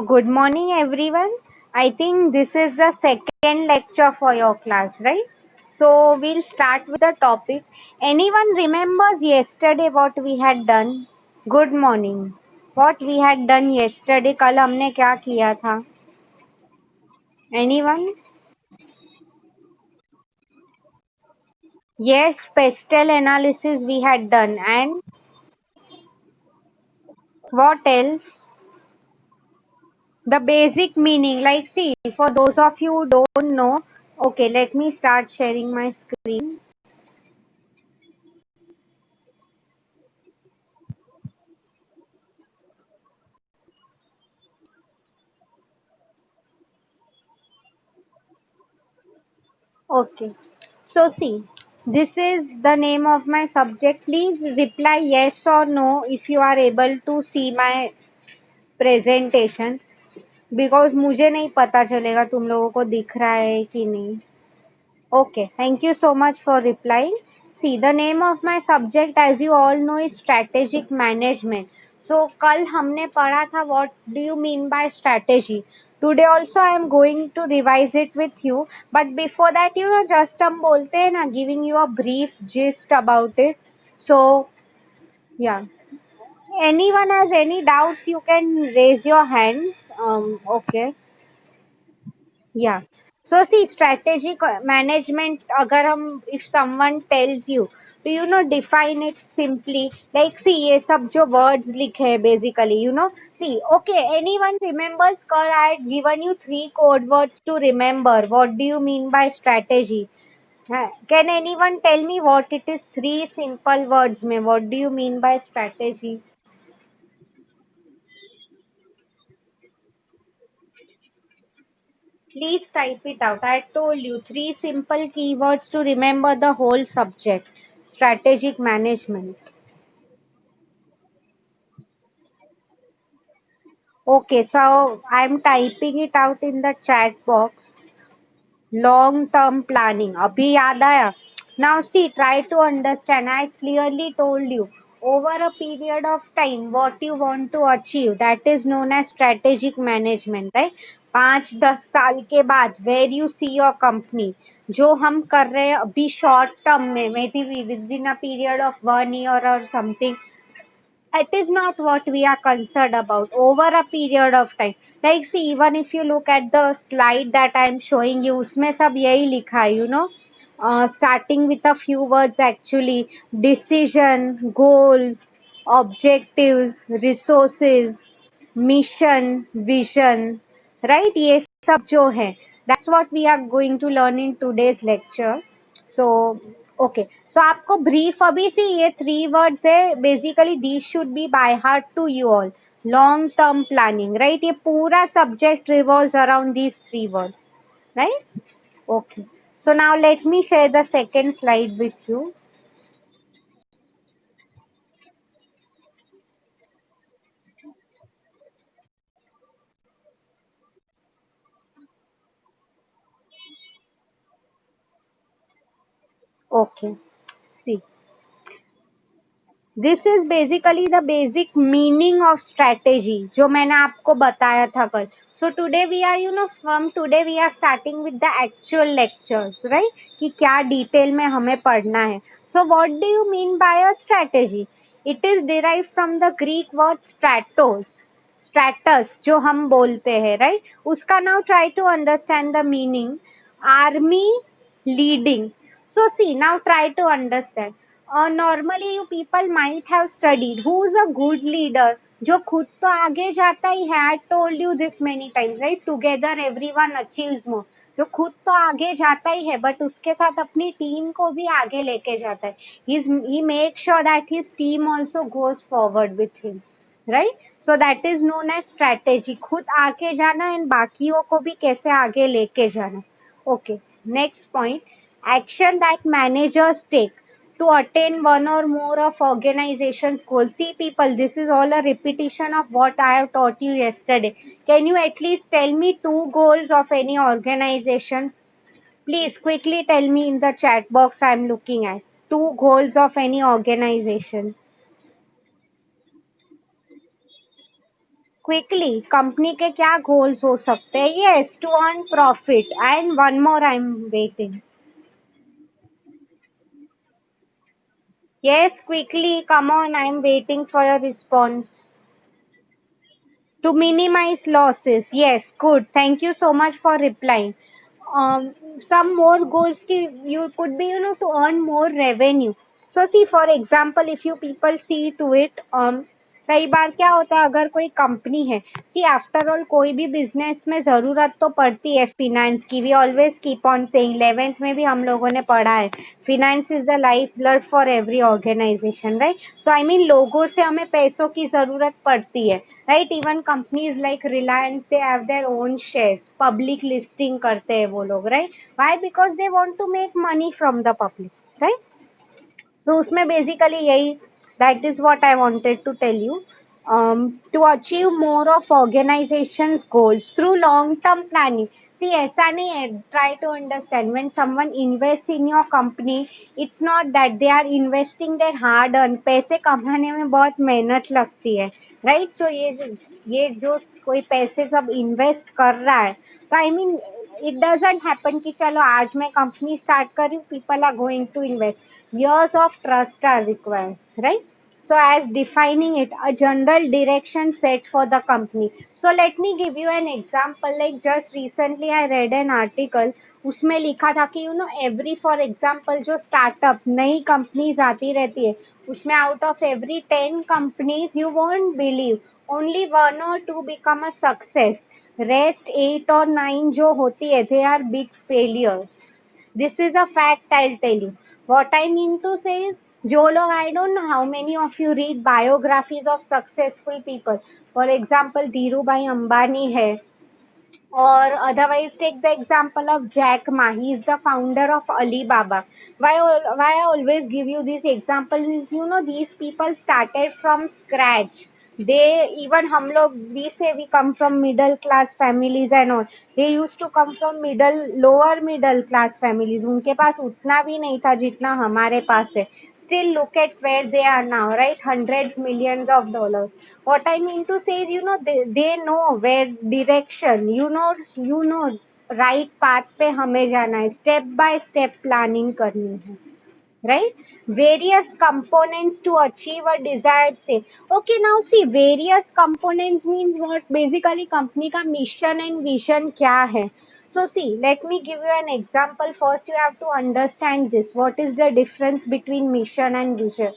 Good morning, everyone. I think this is the second lecture for your class, right? So, we'll start with the topic. Anyone remembers yesterday what we had done? Good morning. What we had done yesterday, कल हमने क्या किया था? Anyone? Yes, pestle analysis we had done. And what else? The basic meaning. Like, see, for those of you who don't know, okay, let me start sharing my screen. Okay. So see, this is the name of my subject. Please reply yes or no if you are able to see my presentation because मुझे नहीं पता चलेगा तुम लोगों को दिख रहा है कि नहीं. Okay, thank you so much for replying. See, the name of my subject, as you all know, is strategic management. So, कल हमने पढ़ा था what do you mean by strategy. Today also I am going to revise it with you. But before that, just हम बोलते हैं ना, giving you a brief gist about it. So, yeah. Anyone has any doubts, you can raise your hands. Okay. Yeah. So see, strategic management, अगर हम if someone tells you, do you know define it simply? Like see, ये सब जो words लिखे हैं basically, see, okay, anyone remembers? कल I had given you three code words to remember. What do you mean by strategy? Can anyone tell me what it is? Three simple words में. What do you mean by strategy? Please type it out. I told you three simple keywords to remember the whole subject. Strategic management. Okay, so I'm typing it out in the chat box. Long term planning. Abhi yaad aaya? Now see, try to understand. I clearly told you over a period of time what you want to achieve. That is known as strategic management, right? 5-10 साल के बाद where you see your company, जो हम कर रहे हैं अभी short term में, maybe within a period of 1 year or something, it is not what we are concerned about over a period of time. Like see, even if you look at the slide that I am showing you, उसमें सब यही लिखा है, starting with a few words actually: decision, goals, objectives, resources, mission, vision, right? ये सब जो है, that's what we are going to learn in today's lecture. So okay, so आपको brief अभी से ये three words है, basically these should be by heart to you all. Long term planning, right? ये पूरा subject revolves around these three words, right? Okay, so now let me share the second slide with you. Okay, see, this is basically the basic meaning of strategy जो मैंने आपको बताया था कल. So today we are from today we are starting with the actual lectures, right? कि क्या detail में हमें पढ़ना है. So what do you mean by a strategy? It is derive from the Greek word stratos. Stratus जो हम बोलते हैं, राइट? उसका now try to understand the meaning. Army leading. So see, now try to understand. Normally you people might have studied who's a good leader. जो खुद तो आगे जाता ही है. I told you this many times, right? Together everyone achieves more. जो खुद तो आगे जाता ही है बट उसके साथ अपनी टीम को भी आगे लेके जाता है. He makes sure that his team also goes forward with him, right? So that is known as strategy. खुद आगे जाना एंड बाकियों को भी कैसे आगे लेके जाना. Okay, next point: action that managers take to attain one or more of organization's goals. See people, this is all a repetition of what I have taught you yesterday. Can you at least tell me two goals of any organization? Please quickly tell me in the chat box. I am looking at two goals of any organization. Quickly company के क्या goals हो सकते हैं? Yes, to earn profit and one more I am waiting. Yes, quickly, come on, I'm waiting for a response. To minimize losses. Yes, good. Thank you so much for replying. Some more goals you could be, to earn more revenue. So see, for example, if you people see to it, कई बार क्या होता है अगर कोई company है, सी after all कोई भी business में जरूरत तो पड़ती है फिनेंस की. We always keep on saying, 11th में भी हम लोगों ने पढ़ा है, finance is the life blood for every organisation, right? So I mean लोगों से हमें पैसों की जरूरत पड़ती है, right? Even companies like Reliance, they have their own shares, public listing करते हैं वो लोग, right? Why? Because they want to make money from the public, right? So उसमें बेसिकली यही, that is what I wanted to tell you. To achieve more of organization's goals through long term planning. See, ऐसा नहीं है, try to understand, when someone invests in your company, it's not that they are investing their hard earned. पैसे कमाने में बहुत मेहनत लगती है, राइट? सो ये जो कोई पैसे सब इन्वेस्ट कर रहा है, तो I mean it doesn't happen कि चलो आज मैं कंपनी स्टार्ट कर रही हूँ, people are going to invest. Years of trust are required, right? So as defining it, a general direction set for the company. So let me give you an example. Like just recently I read an article, उसमें लिखा था कि every, for example, जो startup नई companies आती रहती है, उसमें out of every 10 companies, you won't believe, only one or two become a success. Rest 8 or 9 जो होती है, they are big failures. This is a fact, I'll tell you. What I mean to say is, जो लोग, I don't know how many of you read biographies of successful people. For example, Dhirubhai Ambani है, or otherwise take the example of Jack Ma. He is the founder of Alibaba. Why I always give you these examples is, these people started from scratch. They, even हम लोग, we say we come from middle class families and all. They used to come from lower middle class families. उनके पास उतना भी नहीं था जितना हमारे पास है. Still look at where they are now, right? Hundreds, millions of dollars. What I mean to say is, they know where direction, right path पे हमें जाना है, step by step planning करनी है, right? Various components to achieve a desired state. Okay, now see, various components means what? Basically company का mission and vision क्या है? So see, let me give you an example. First you have to understand this, what is the difference between mission and vision.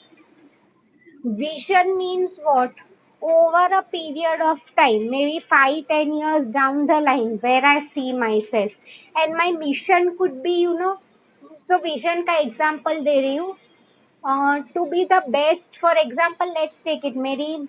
Vision means what? Over a period of time, maybe 5-10 years down the line, where I see myself. And my mission could be, so vision का example दे रही हूँ. To be the best, for example, let's take it, मेरी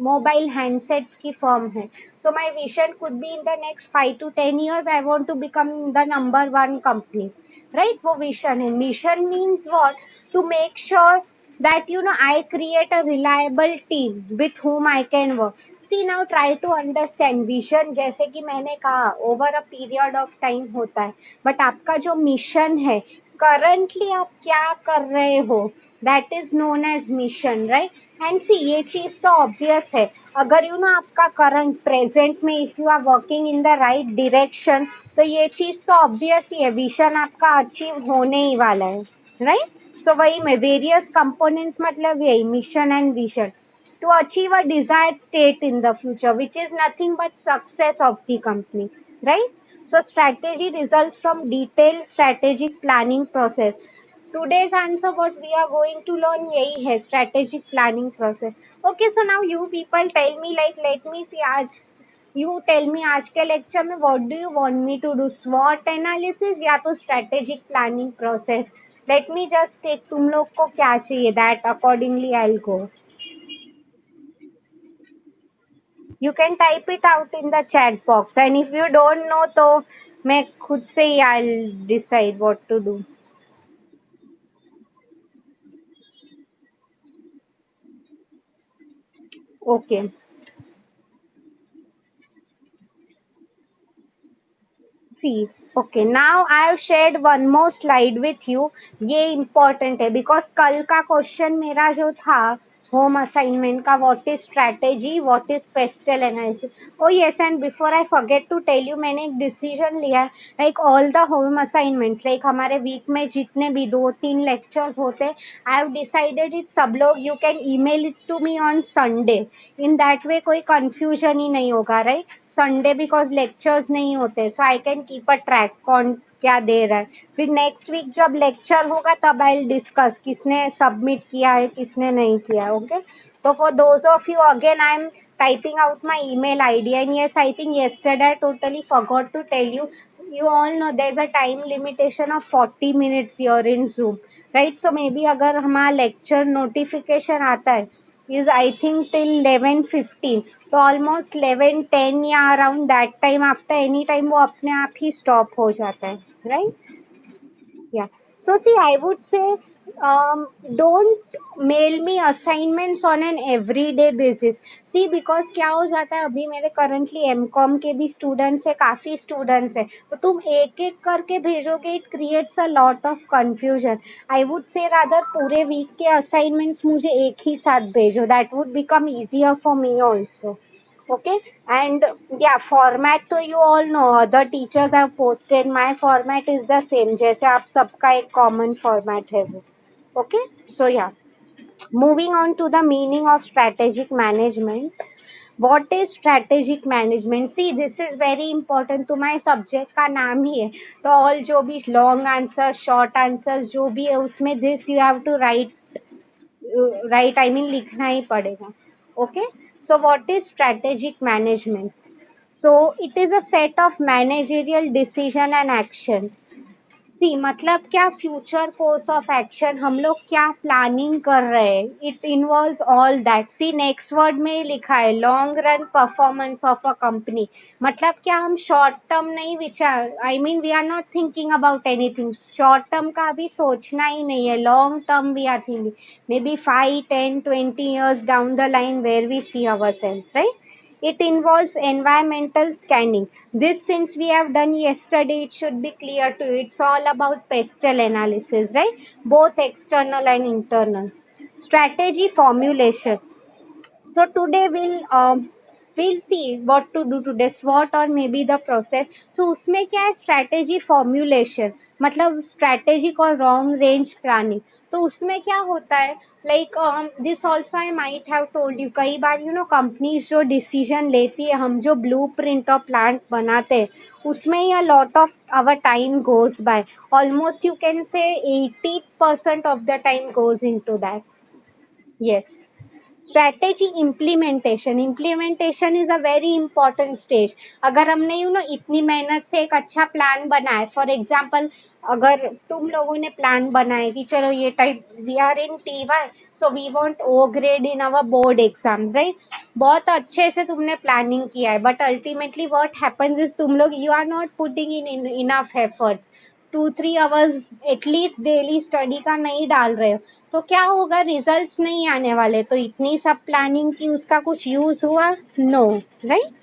mobile handsets की firm है. So my vision could be, in the next 5 to 10 years, I want to become the number one company. Right? वो vision है. Mission means what? To make sure that I create a reliable team with whom I can work. See, now try to understand vision, जैसे कि मैंने कहा, over a period of time होता है, but आपका जो mission है, करंटली आप क्या कर रहे हो, that is known as mission, right? And see, ये चीज तो ऑब्वियस है, अगर आपका करंट प्रेजेंट में, if you are working in the right direction, तो ये चीज तो ऑब्वियस ही है, विजन आपका अचीव होने ही वाला है, राइट? सो वही में वेरियस कंपोनेंट्स, मतलब यही mission and vision to achieve a desired state in the future, which is nothing but success of the company, right? So strategy results from detailed strategic planning process. Today's answer, what we are going to learn, yahi hai, strategic planning process. Okay, so now you people tell me, like, let me see, आज you tell me, आज के lecture में what do you want me to do, SWOT analysis या तो strategic planning process? Let me just take, तुम लोग को क्या चाहिए, that accordingly I'll go. You can type it out in the chat box, and if you don't know, तो मैं खुद से ही I'll decide what to do. Okay. See, okay, now I have shared one more slide with you. ये important है because कल का question मेरा जो था, home assignment ka what is strategy, what is pestle analysis. Oh yes, and before I forget to tell you, मैंने एक decision लिया है, like all the home assignments, like हमारे week में जितने भी 2-3 lectures होते, I have decided it सब लोग you can email it to me on Sunday. In that way कोई confusion ही नहीं होगा, right? Sunday because lectures नहीं होते, so I can keep a track कौन क्या दे रहा है. फिर नेक्स्ट वीक जब लेक्चर होगा तब आई डिस्कस किसने सबमिट किया है किसने नहीं किया. Okay, so for those of you, again I am typing out my email id, and yes, I think yesterday I totally forgot to tell you, you all know there's a time limitation of 40 minutes here in Zoom, right? So maybe अगर हमारा lecture notification आता है is I think till 11:15, तो almost 11:10 या around that time after any time वो अपने आप ही stop हो जाता है, right? Yeah. So see, I would say, don't mail me assignments on an everyday basis. See, because क्या हो जाता है, अभी मेरे currently M.Com के भी students है, काफी students है, तो तुम एक एक करके भेजोगे, it creates a lot of confusion. I would say rather पूरे week के assignments मुझे एक ही साथ भेजो. That would become easier for me also. Okay, and yeah, format तो you all know, other teachers have posted, my format is the same, जैसे आप सबका एक common format है वो. Okay, so yeah, moving on to the meaning of strategic management. What is strategic management? See, this is very important. तुम्हारे subject का नाम ही है, तो all जो भी long answer, short answers जो भी है उसमें this you have to write, I mean लिखना ही पड़ेगा. Okay, so what is strategic management? So it is a set of managerial decision and action. सी मतलब क्या, फ्यूचर कोर्स ऑफ एक्शन, हम लोग क्या प्लानिंग कर रहे हैं, it involves all that. See next word में लिखा है long run performance of a company. मतलब क्या, हम शॉर्ट टर्म नहीं विचार, I mean we are not thinking about anything short term का, अभी सोचना ही नहीं है. Long term we are thinking, maybe 5, 10, 20 years down the line where we see our sales, right? It involves environmental scanning. This, since we have done yesterday, it should be clear to you. It's all about pestle analysis, right? Both external and internal. Strategy formulation. So today we'll see what to do today, SWOT or maybe the process. So उसमें क्या है, strategy formulation, मतलब strategic और long range planning. तो उसमें क्या होता है, like this also I might have told you, कई बार companies जो decision लेती है, हम जो blueprint और plant बनाते हैं, उसमें ही a lot of our time goes by. Almost you can say 80% of the time goes into that. Yes. Strategy implementation is a very important stage. अगर हमने इतनी मेहनत से एक अच्छा प्लान बनाए, फॉर एग्जाम्पल अगर तुम लोगों ने प्लान बनाए कि चलो ये type we are in TY, so we want O grade in our board exams, right? बहुत अच्छे से तुमने प्लानिंग किया है, but ultimately what happens is तुम लोग you are not putting in enough efforts, 2-3 hours at least daily study का नहीं डाल रहे हो, तो क्या होगा, रिजल्ट्स नहीं आने वाले. तो इतनी सब प्लानिंग की उसका कुछ यूज हुआ? No, right?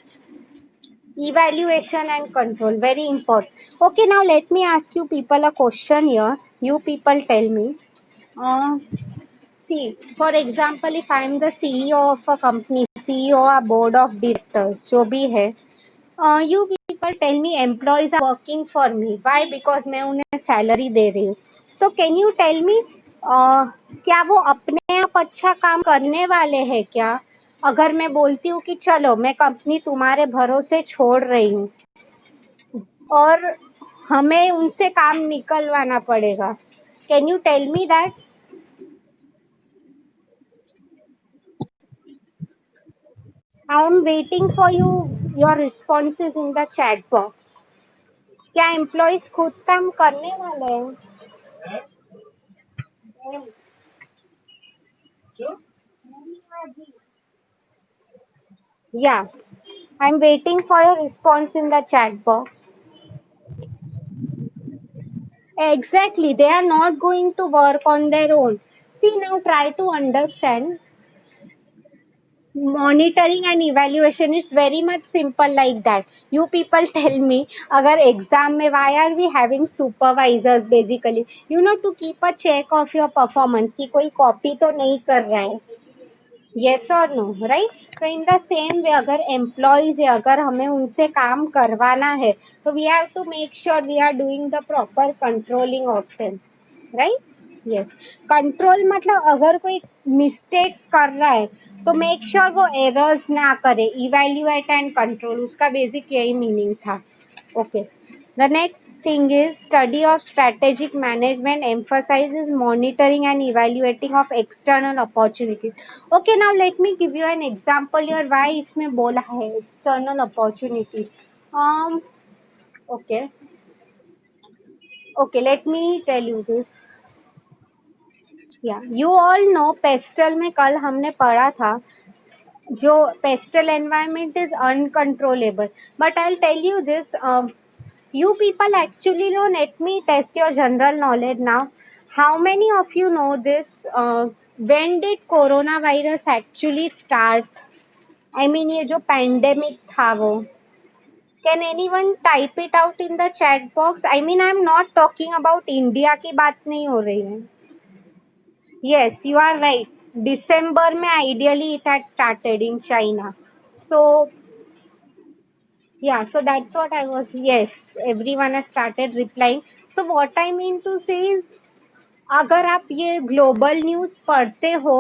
Evaluation and control, very important. Okay, now let me ask you people a question here. You people tell me. Uh, See, for example, if I am the CEO of a company, CEO or board of directors, जो भी है, you people tell me employees are working for me. Why? Because मैं उन्हें salary दे रही हूँ. तो can you tell मी, क्या वो अपने आप अच्छा काम करने वाले हैं क्या? अगर मैं बोलती हूँ कि चलो मैं कंपनी तुम्हारे भरोसे छोड़ रही हूँ और हमें उनसे काम निकलवाना पड़ेगा, can you tell me that? I am waiting for you, your responses in the chat box. क्या एम्प्लॉयज खुद काम करने वाले हैं? Yeah, I'm waiting for your response in the chat box. Exactly, they are not going to work on their own. See, now try to understand. Monitoring and evaluation is very much simple like that. You people tell me, अगर exam में why are we having supervisors basically? To keep a check of your performance कि कोई copy तो नहीं कर रहा है. yes or no, right? So in the same way, अगर employees है, अगर हमें उनसे काम करवाना है, तो we have to make sure we are doing the proper controlling of them, right? yes control मतलब अगर कोई मिस्टेक्स कर रहा है, तो मेक श्योर वो एरर्स ना करे, इवेल्युएट एंड कंट्रोल, उसका बेसिक यही मीनिंग था. Okay. The next thing is study of strategic management emphasizes monitoring and evaluating of external opportunities. Okay, now let me give you an example here why इसमें बोला है external opportunities. Um, okay, okay, let me tell you this. Yeah, you all know pestle में कल हमने पढ़ा था, जो pestle environment is uncontrollable. But I'll tell you this. You people actually know. Let me test your general knowledge now. How many of you know this? When did coronavirus actually start? I mean, ये जो pandemic था वो. Can anyone type it out in the chat box? I mean, I'm not talking about India की बात नहीं हो रही है. Yes, you are right. December में ideally it had started in China. So yeah, so that's what I was. Yes, everyone has started replying. So what I mean to say is, अगर आप ये ग्लोबल न्यूज पढ़ते हो,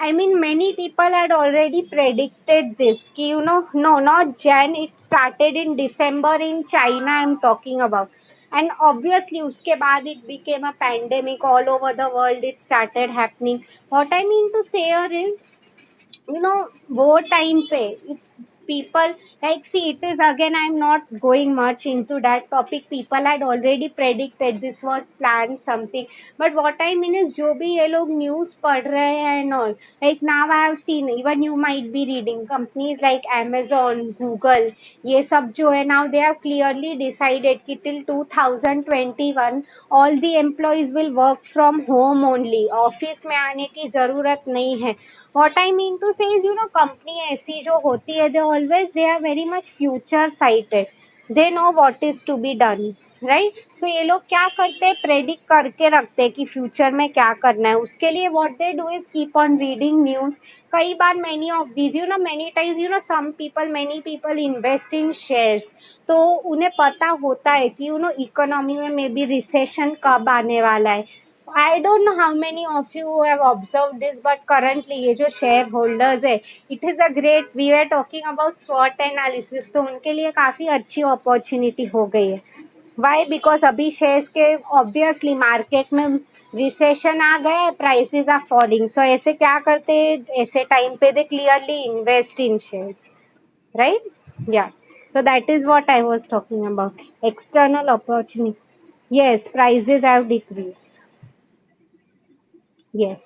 I mean many people had already predicted this कि no, not Jan, it started in December in China I'm talking about. And obviously उसके बाद it became a pandemic all over the world, it started happening. What I mean to say here is, वो time पे if people, like, see, it is again, I'm not going much into that topic, people had already predicted this was planned something. But what I mean is, जो भी ये लोग news पढ़ रहे हैं and all, like now I have seen, even you might be reading, companies like Amazon, Google, ये सब जो है, now they have clearly decided कि till 2021 all the employees will work from home only, office में आने की जरूरत नहीं है. What I mean to say is, company ऐसी जो होती है, they are very much future sighted. They know what is to be done, right? So ये लोग क्या करते हैं, प्रेडिक्ट करके रखते हैं कि फ्यूचर में क्या करना है. उसके लिए what they do is keep on reading news. कई बार many of these, many times, many people invest in shares. तो उन्हें पता होता है कि इकोनॉमी में मे बी रिसेशन कब आने वाला है. I don't know how many of you have observed this, but currently ये जो शेयर होल्डर्स है, it is a great, we were talking about SWOT analysis, तो उनके लिए काफी अच्छी अपॉर्चुनिटी हो गई है. Why? Because अभी शेयर्स के ऑब्वियसली मार्केट में रिसेशन आ गया है, प्राइसेस आर फॉलिंग. सो ऐसे क्या करते हैं, ऐसे टाइम पे they clearly invest in shares, right? Yeah. So that is what I was talking about. External opportunity. Yes, prices have decreased. Yes.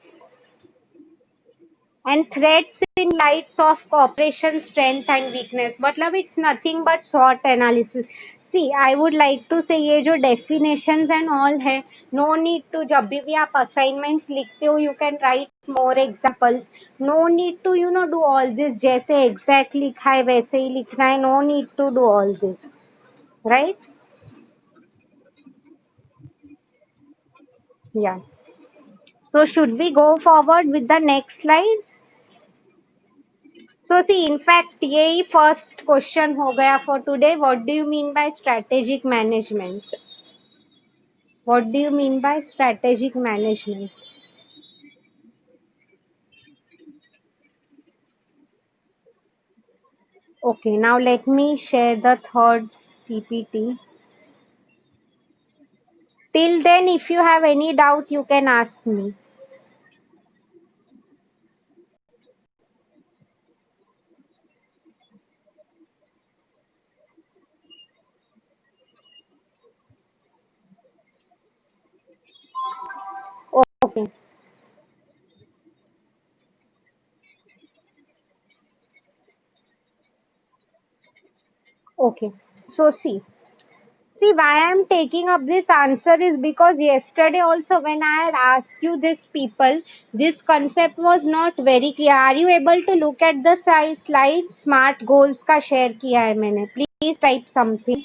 And threats in lights of cooperation, strength and weakness. मतलब it's nothing but SWOT analysis. See, I would like to say, ये जो definitions and all है, no need to, जब भी आप assignments लिखते हो, you can write more examples. No need to, do all this. जैसे exact लिखा है वैसे ही लिखना है. No need to do all this. Right? Yeah. So should we go forward with the next slide? So see, in fact, यही first question हो गया for today. What do you mean by strategic management? What do you mean by strategic management? Okay, now let me share the third PPT. Till then, if you have any doubt, you can ask me. Okay, okay. So see, why I'm taking up this answer is because yesterday also when I had asked you this, people, this concept was not very clear. Are you able to look at the slide? Smart goals का share किया है मैंने. Please type something.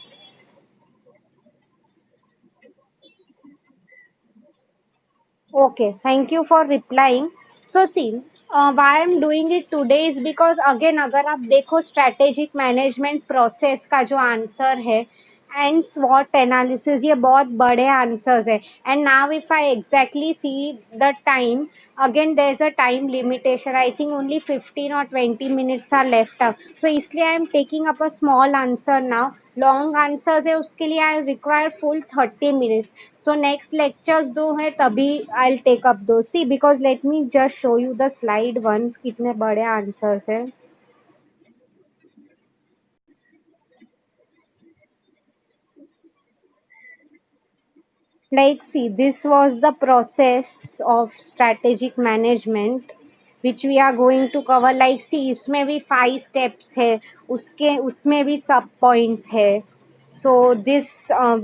Okay, thank you for replying. So see, Why I'm doing it today is because again अगर आप देखो strategic management process का जो answer है एंड SWOT एनालिसिस ये बहुत बड़े आंसर्स है and now if I exactly see the time again there is a time limitation I think only 15 or 20 minutes are left out so इसलिए I am taking up a small answer now long answers है उसके लिए I require full 30 minutes so next lectures दो है तभी I'll take up those see because let me just show you the slide ones कितने बड़े answers है like see this was the process of strategic management which we are going to cover like see इसमें भी 5 steps है उसके उसमें भी सब points है so this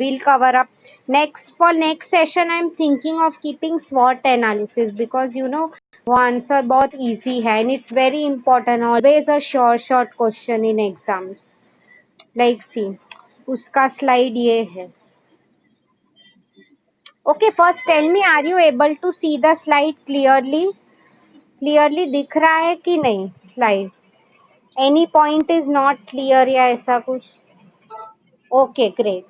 we'll cover up next for next session I'm thinking of keeping SWOT analysis because you know वो answer बहुत easy है and it's very important always a short question in exams like see उसका slide ये है Okay, first tell me, are you able to see the slide clearly? Clearly दिख रहा है कि नहीं slide? Any point is not clear या ऐसा कुछ? Okay, great.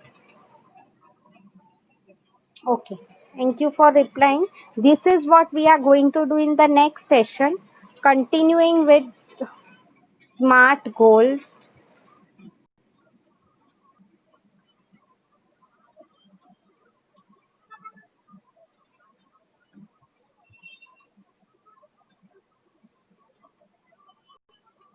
Okay. Thank you for replying. This is what we are going to do in the next session. Continuing with SMART goals.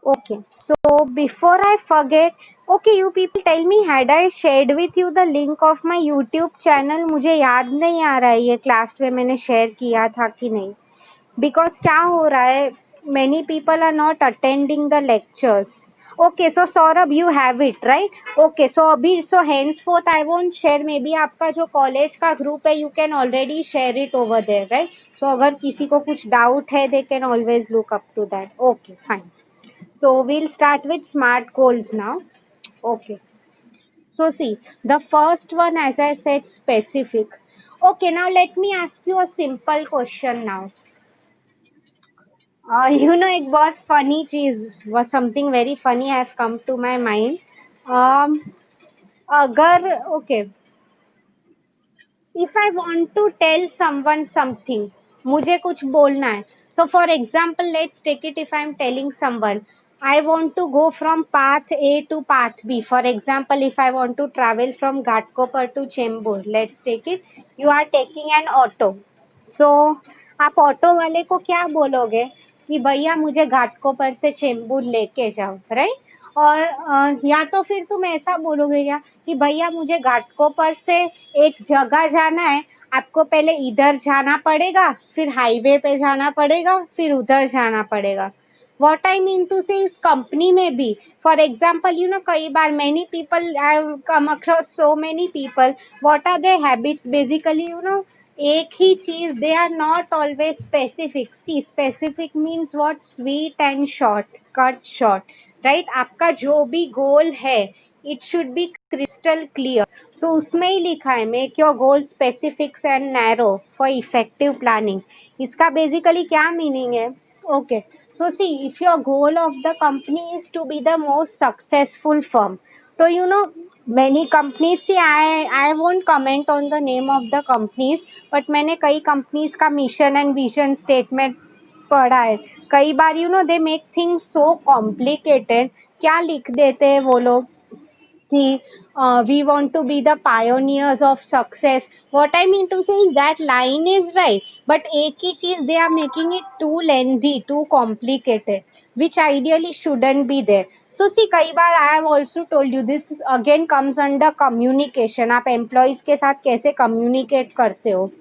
Okay, so before I forget, okay, you people tell me, had I shared with you the link of my YouTube channel? मुझे याद नहीं आ रहा है ये class में मैंने share किया था कि नहीं बिकॉज क्या हो रहा है many people are not attending the lectures okay so Saurabh you have it right okay so अभी so henceforth I won't share maybe आपका जो कॉलेज का ग्रुप है you can already share it over there right so अगर किसी को कुछ doubt है they can always look up to that okay fine so we'll start with smart goals now. Okay. So see, the first one, as I said, specific. Okay, now let me ask you a simple question now. You know, एक बहुत funny चीज was something very funny has come to my mind. Um, अगर okay, if I want to tell someone something मुझे कुछ बोलना है so for example let's take it if I'm telling someone I want to go from path A to path B for example if I want to travel from Ghatkopar to Chembur let's take it you are taking an auto so आप auto वाले को क्या बोलोगे कि भैया मुझे घाटकोपर से चेंबूर लेके जाओ राइट और या तो फिर तुम ऐसा बोलोगे क्या कि भैया मुझे घाटकोपर से एक जगह जाना है आपको पहले इधर जाना पड़ेगा फिर हाईवे पे जाना पड़ेगा फिर उधर जाना पड़ेगा what I mean to say is company में भी for example you know कई बार many people I have come across so many people what are their habits basically you know एक ही चीज they are not always specific see specific means what sweet and short cut short right आपका जो भी गोल है it should be crystal clear so उसमें ही लिखा है make your goal specific and narrow for effective planning इसका basically क्या meaning है Okay. So see, if your goal of the company is to be the most successful firm, so you know many companies. See, I won't comment on the name of the companies, but मैंने कई companies का mission and vision statement पढ़ा है कई बार you know they make things so complicated क्या लिख देते हैं वो लोग कि we want to be the pioneers of success what I mean to say is that line is right but एक ही चीज they are making it too lengthy too complicated which ideally shouldn't be there so see कई बार I have also told you this again comes under communication आप employees के साथ कैसे communicate करते हो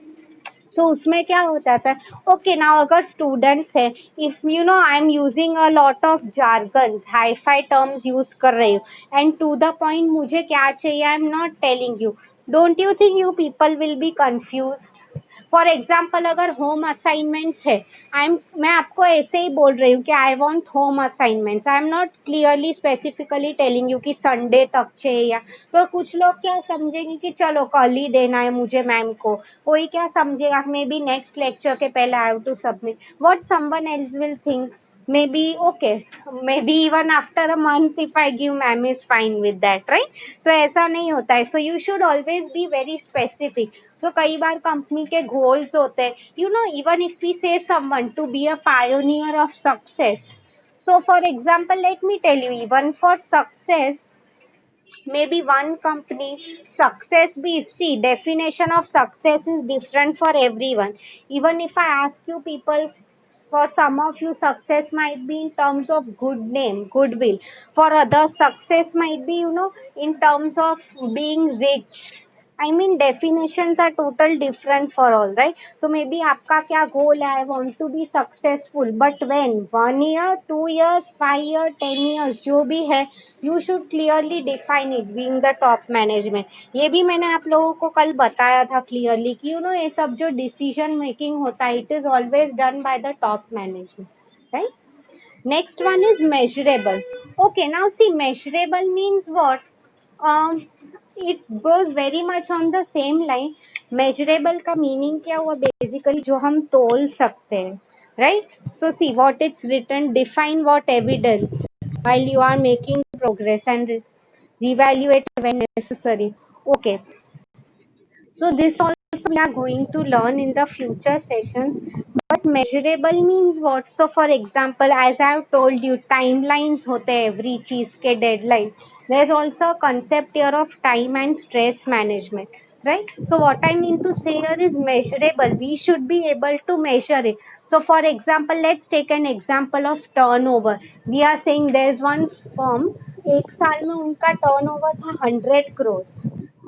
सो उसमें क्या होता था ओके नाउ अगर स्टूडेंट्स है if you know I am using a lot of jargons hi fi terms use कर रही हूँ एंड टू द पॉइंट मुझे क्या चाहिए आई am not telling you don't you think you people will be confused for example अगर home assignments है, मैं आपको ऐसे ही बोल रही हूँ कि I want home assignments, I am not clearly specifically telling you कि संडे तक चाहिए, या तो कुछ लोग क्या समझेंगे कि चलो कल ही देना है मुझे मैम को, कोई क्या समझेगा मे बी नेक्स्ट लेक्चर के पहले I have to submit, what someone else will think, maybe okay, maybe even after a month if I give ma'am is fine with that, right? So ऐसा नहीं होता है, so you should always be very specific. So कई बार company के goals होते हैं, you know, even if we say someone to be a pioneer of success, so for example let me tell you, even for success, maybe one company success be, see, definition of success is different for everyone. Even if I ask you people, for some of you success might be in terms of good name, goodwill, for others success might be, you know, in terms of being rich. I mean definitions are total different for all, right? So maybe आपका क्या goal है, I want to be successful, but when 1 year, 2 years, 5 year, 10 years, जो भी है, you should clearly define it, being the top management. ये भी मैंने आप लोगों को कल बताया था clearly कि you know ये सब जो decision making होता है, it is always done by the top management, right? Next one is measurable. Okay, now see, measurable means what? um, it goes very much on the same line. Measurable का meaning क्या हुआ, basically जो हम तोल सकते हैं, right? So see what it's written, define what evidence while you are making progress and reevaluate when necessary. Okay, so this also we are going to learn in the future sessions. But measurable means what? So for example, as I have told you, timelines hote hain every cheez ke deadline. There's also a concept here of time and stress management, right? So what I mean to say here is measurable. We should be able to measure it. So for example, let's take an example of turnover. We are saying there's one firm, एक साल में उनका turnover था 100 crores,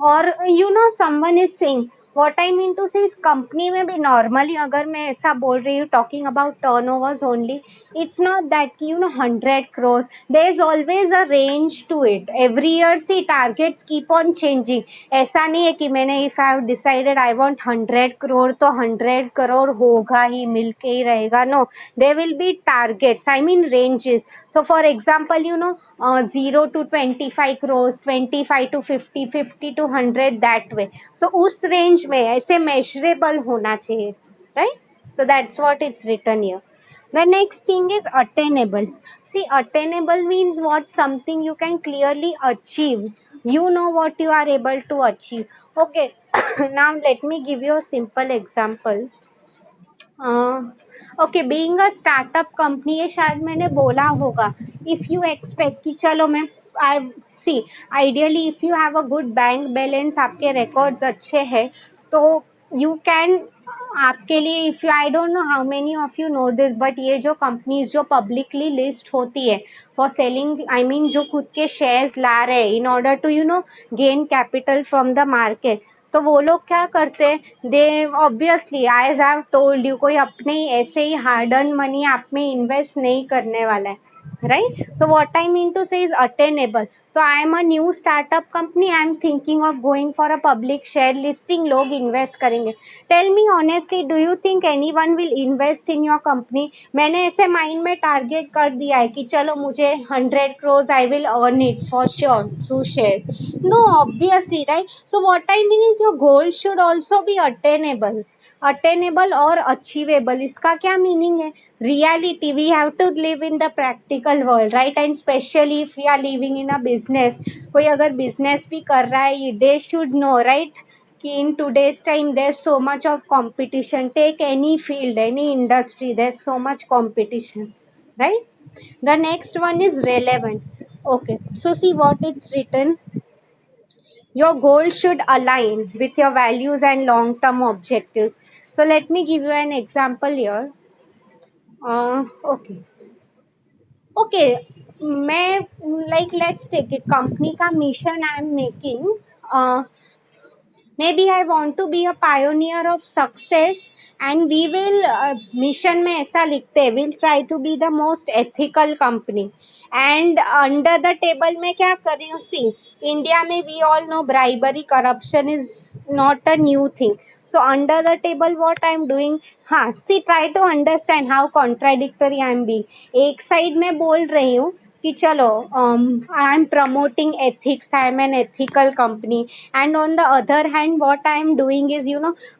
और you know someone is saying, what I mean to say, इस company में भी normally अगर मैं ऐसा बोल रही हूँ talking about turnovers only, it's not that कि you know 100 crores, there is always a range to it, every year see targets keep on changing. ऐसा नहीं है कि मैंने if I have decided I want 100 crore तो 100 crore होगा ही, मिलके ही रहेगा, no, there will be targets, I mean ranges. So for example you know 0 to 25 crores, 25 to 50, 50 to 100, that way. So उस रेंज में ऐसे measurable होना चाहिए, right? So that's what it's written here. The next thing is attainable. See, attainable means what? Something you can clearly achieve. You know what you are able to achieve. Okay, now let me give you a simple example. Okay, being a startup company, ये शायद मैंने बोला होगा. If you expect कि चलो मैं, I see, ideally if you have a good bank balance, आपके records अच्छे हैं, तो यू कैन, आपके लिए, if you, I don't know how many of you know this, but ये जो कंपनीज जो पब्लिकली लिस्ट होती है फॉर सेलिंग, आई मीन जो खुद के शेयर्स ला रहे हैं in order to you know gain capital from the market, तो वो लोग क्या करते हैं, they obviously, as I have told you, कोई अपने ही ऐसे ही हार्ड अर्न मनी आप में इन्वेस्ट नहीं करने वाला है, right? So what I mean to say is attainable. So I am a new startup company, I am thinking of going for a public share listing, लोग invest करेंगे. Tell me honestly, do you think anyone will invest in your company? मैंने ऐसे mind में target कर दिया है कि चलो मुझे 100 crores I will earn it for sure through shares. No, obviously, right? So what I mean is your goal should also be attainable. Attainable और अचीवेबल, इसका क्या मीनिंग है? Reality, we have to live in the practical world, right? And specially if we are living in a business, कोई अगर business भी कर रहा है, दे शुड नो, राइट, कि in today's time there so much of competition, take any field, any industry, there so much competition, right? The next one is relevant. Okay, so see what it's written, your goal should align with your values and long term objectives. So let me give you an example here. Okay, okay, मैं, like let's take it, company का mission I am making, uh, maybe I want to be a pioneer of success, and we will, mission में ऐसा लिखते हैं, we'll try to be the most ethical company. And under the table में क्या कर रही हूँ, see, इंडिया में we all know bribery, corruption is not a new thing. So under the table, what I'm doing, हाँ, see, try to understand how contradictory I'm being. एक side में बोल रही हूँ कि चलो, I am promoting ethics, I am an ethical company, and on the other hand, what I am doing is,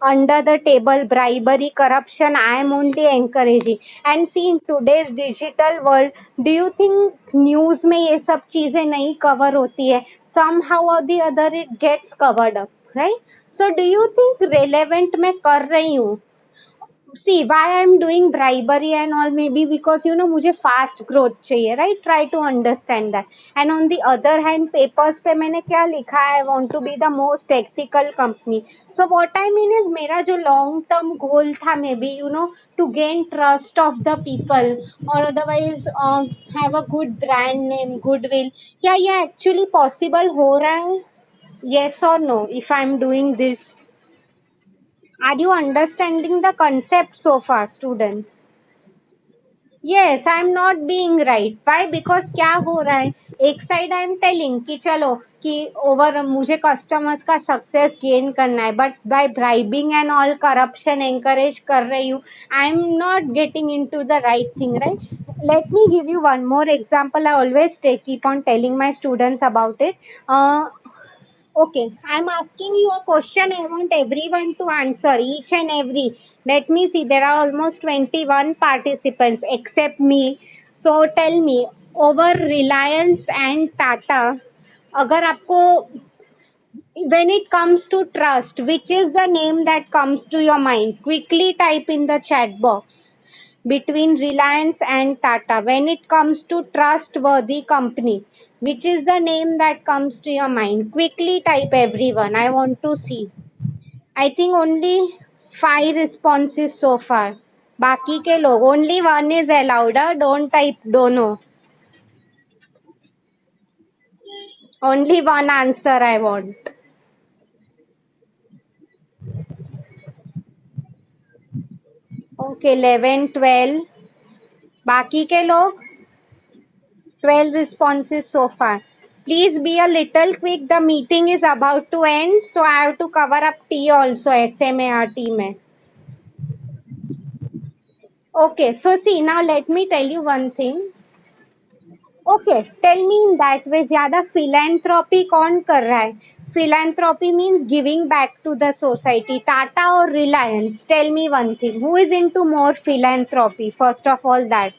under the table bribery, corruption, I am only encouraging. And see, in today's digital world, do you think news में ये सब चीजें नहीं cover होती है? Somehow or the other it gets covered up, right? So do you think relevant मैं कर रही हूँ? See why I'm doing bribery and all, maybe because मुझे fast growth चाहिए, right? Try to understand that. And on the other hand, papers पे मैंने क्या लिखा है? I want to be the most ethical company. So what I mean is, मेरा जो long term goal था, maybe to gain trust of the people, or otherwise have a good brand name, goodwill. क्या ये actually possible हो रहा है? Yes or no? If I'm doing this, are you understanding the concept so far, students? Yes, I am not being right. Why? Because क्या हो रहा है, एक साइड आई एम टेलिंग कि चलो, कि ओवर मुझे कस्टमर्स का सक्सेस गेन करना है, but by bribing and all corruption encourage कर रही हूँ. I am not getting in to the right thing, right? Let me give you one more example. I always keep on telling my students about it. Okay, I'm asking you a question. I want everyone to answer, each and every. Let me see, there are almost 21 participants except me. So tell me, over Reliance and Tata, अगर आपको, when it comes to trust, which is the name that comes to your mind? Quickly type in the chat box. Between Reliance and Tata, when it comes to trustworthy company, which is the name that comes to your mind? Quickly type, everyone. I want to see. I think only 5 responses so far. बाकी के लोग, only one is allowed. Don't type dono. Only one answer I want. Okay, 11, 12. बाकी के लोग, 12 responses so far. Please be a little quick. The meeting is about to end, so I have to cover up T also, SMART में. Okay, so see, now let me tell you one thing. Okay, tell me in that way, ज़्यादा philanthropy कौन कर रहा है? Philanthropy means giving back to the society. Tata or Reliance? Tell me one thing. Who is into more philanthropy? First of all, that.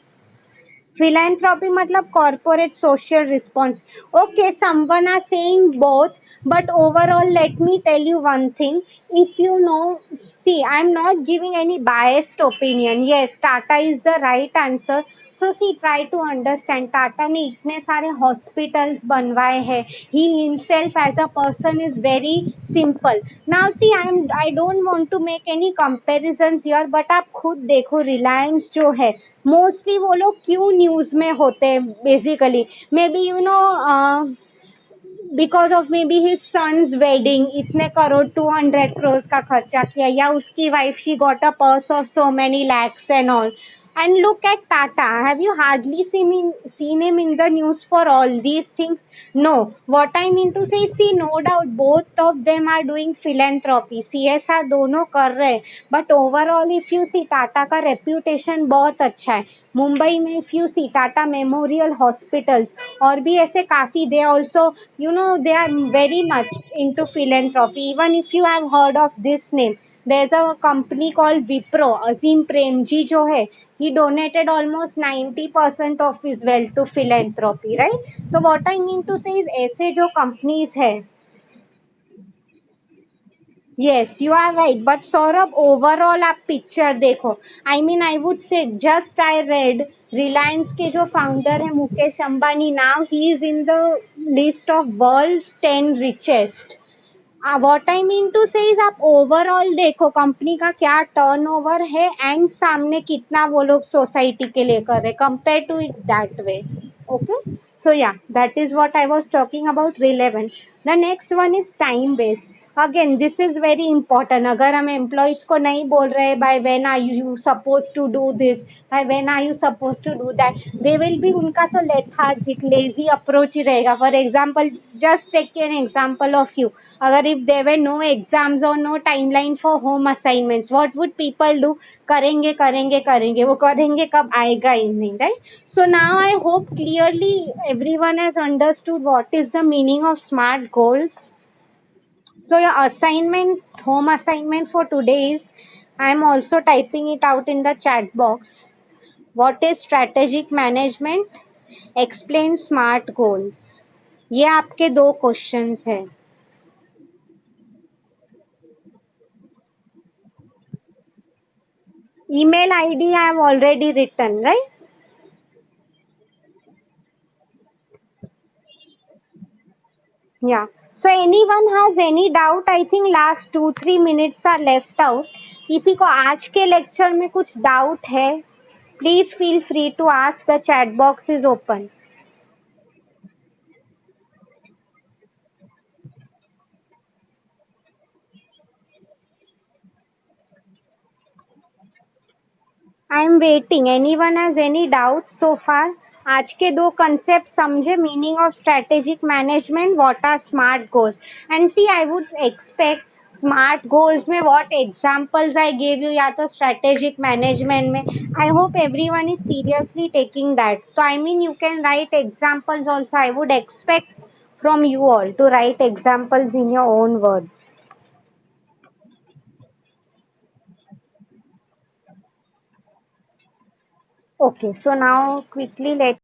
Philanthropy matlab corporate social response. Okay, someone are saying both, but overall, let me tell you one thing. If you know, see, I'm not giving any biased opinion. Yes, Tata is the right answer. So see, try to understand. Tata ने इतने सारे hospitals बनवाए हैं. He himself as a person is very simple. Now see, I don't want to make any comparisons here, but आप खुद देखो, Reliance जो है, मोस्टली वो लोग क्यों न्यूज में होते हैं? Basically maybe because of maybe his son's wedding, इतने करोड़, 200 crores का खर्चा किया, या उसकी wife, she got a purse of so many lakhs and all. And look at Tata. Have you hardly seen him in the news for all these things? No. What I mean to say, see, no doubt both of them are doing philanthropy, CSR दोनों कर रहे हैं, but overall if you see, Tata का reputation बहुत अच्छा है. मुंबई में if you see Tata Memorial Hospitals और भी ऐसे काफी, they also, they are very much into philanthropy. Even if you have heard of this name, there's a company called Wipro. Azim Premji जो है, he donated almost 90% of his wealth to philanthropy, right? So what I mean to say is, ऐसे जो companies है, yes, you are right. But Saurabh, overall आप picture देखो. I mean, I would say, just I read Reliance के जो founder है Mukesh Ambani, now he is in the list of world's 10 richest. What I mean to say is, आप overall देखो company का क्या turnover है, and सामने कितना वो लोग सोसाइटी के लिए कर रहे, compare to it that way. Okay, so yeah, that is what I was talking about relevant. The next one is time based. Again this is very important. अगर हम एम्प्लॉयज को नहीं बोल रहे by when are you suppose to do this, by when are you suppose to do that, they will be, उनका तो lethargic lazy approach ही रहेगा. For example, just take an example of you. अगर if there were no exams और no timeline for home assignments, what would people do? करेंगे करेंगे करेंगे, वो करेंगे कब? आएगा ही नहीं, right? So now I hope clearly everyone has understood what is the meaning of SMART goals. So your assignment, home assignment for today is, I am also typing it out in the chat box. What is strategic management? Explain SMART goals. ये आपके दो questions हैं. Email ID I have already written, right? Yeah. So anyone has any doubt? I think last 2-3 minutes are left out. किसी को आज के lecture में कुछ डाउट है? Please feel free to ask. The chat box is open. I am waiting. Anyone has any doubt so far? आज के दो कंसेप्ट समझे, meaning of strategic management, what are smart goals. And see, I would expect smart goals में what examples I gave you, या तो strategic management में, I hope everyone is seriously taking that. तो I mean you can write examples also. I would expect from you all to write examples in your own words. Okay, so now quickly let